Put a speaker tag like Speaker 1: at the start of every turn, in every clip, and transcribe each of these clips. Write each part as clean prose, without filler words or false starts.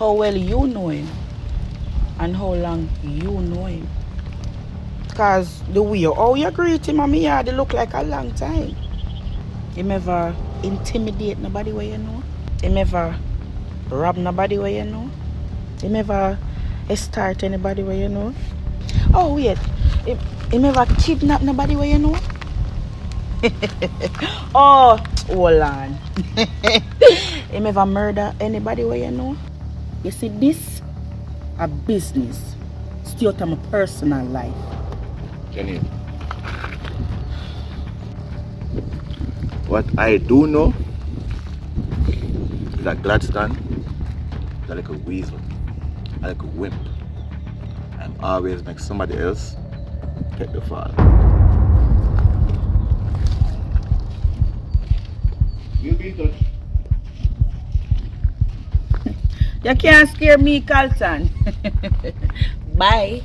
Speaker 1: how well you know him and how long you know him. Cause the way how you greet him and me yard, it look like a long time. Him ever intimidate nobody where you know? Him ever rob nobody where you know? Him ever start anybody where you know? Oh wait, him ever kidnap nobody where you know? Oh, hold on. Him ever murder anybody where you know? You see, this a business. Stay out of my personal life.
Speaker 2: Jenny, what I do know is that Gladstone is like a weasel, like a wimp, and always make somebody else take the fall. You'll be in touch.
Speaker 1: You can't scare me, Carlton. Bye.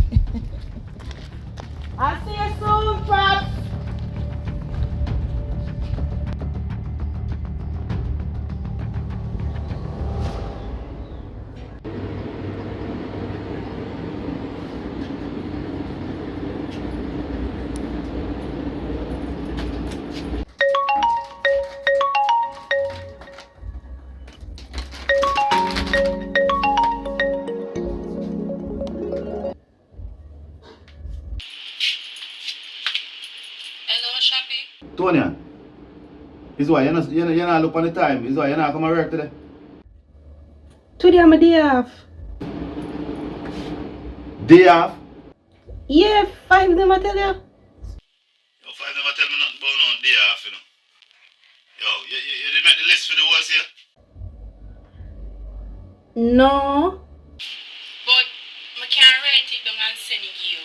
Speaker 1: I'll see you soon, Pops.
Speaker 2: Tonya, is why you're not look on the time. Is why you're not come to work today.
Speaker 3: Today I'm a day off.
Speaker 2: Day off?
Speaker 3: Yeah, 5 of them I tell you.
Speaker 2: Yo, 5 never tell me nothing about no day off, you know. Yo, you didn't make the list for the worst here?
Speaker 3: No.
Speaker 4: But I can't write it down and send it to you.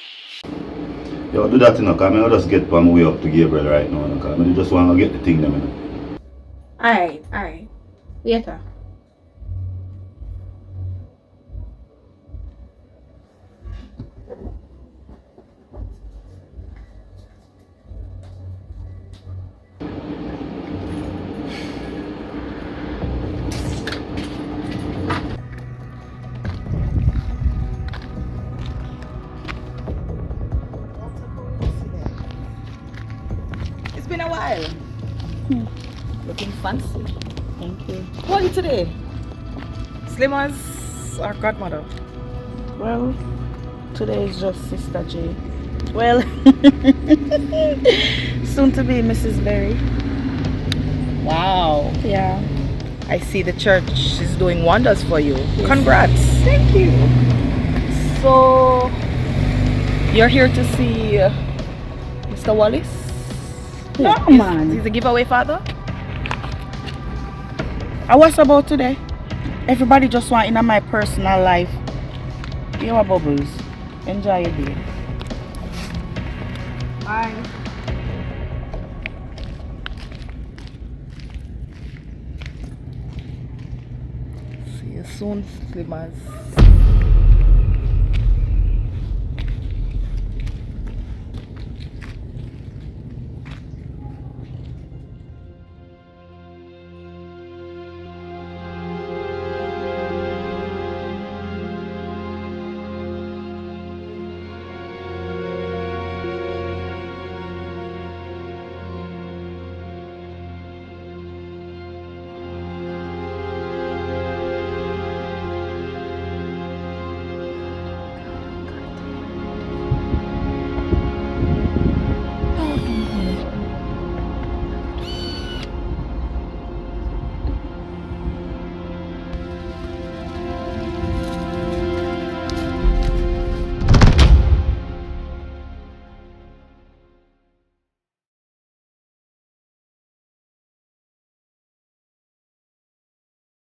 Speaker 2: Yo, do that, you know, because I just get on my way up to Gabriel right now, you know, because I just want to get the thing, you know.
Speaker 3: Alright. Later.
Speaker 1: It's been a while. Looking fancy. Thank you.
Speaker 3: How are you today? Slim as our godmother.
Speaker 1: Well, today is just Sister J. Well, soon to be Mrs. Berry. Wow. Yeah. I see the church is doing wonders for you.
Speaker 3: Yes.
Speaker 1: Congrats.
Speaker 3: Thank you.
Speaker 1: So, you're here to see Mr. Wallace?
Speaker 3: No,
Speaker 1: Is-
Speaker 3: man.
Speaker 1: He's a giveaway father? And what's about today? Everybody just want in my personal life. You are bubbles. Enjoy your day. Bye. See you soon, Slimmers.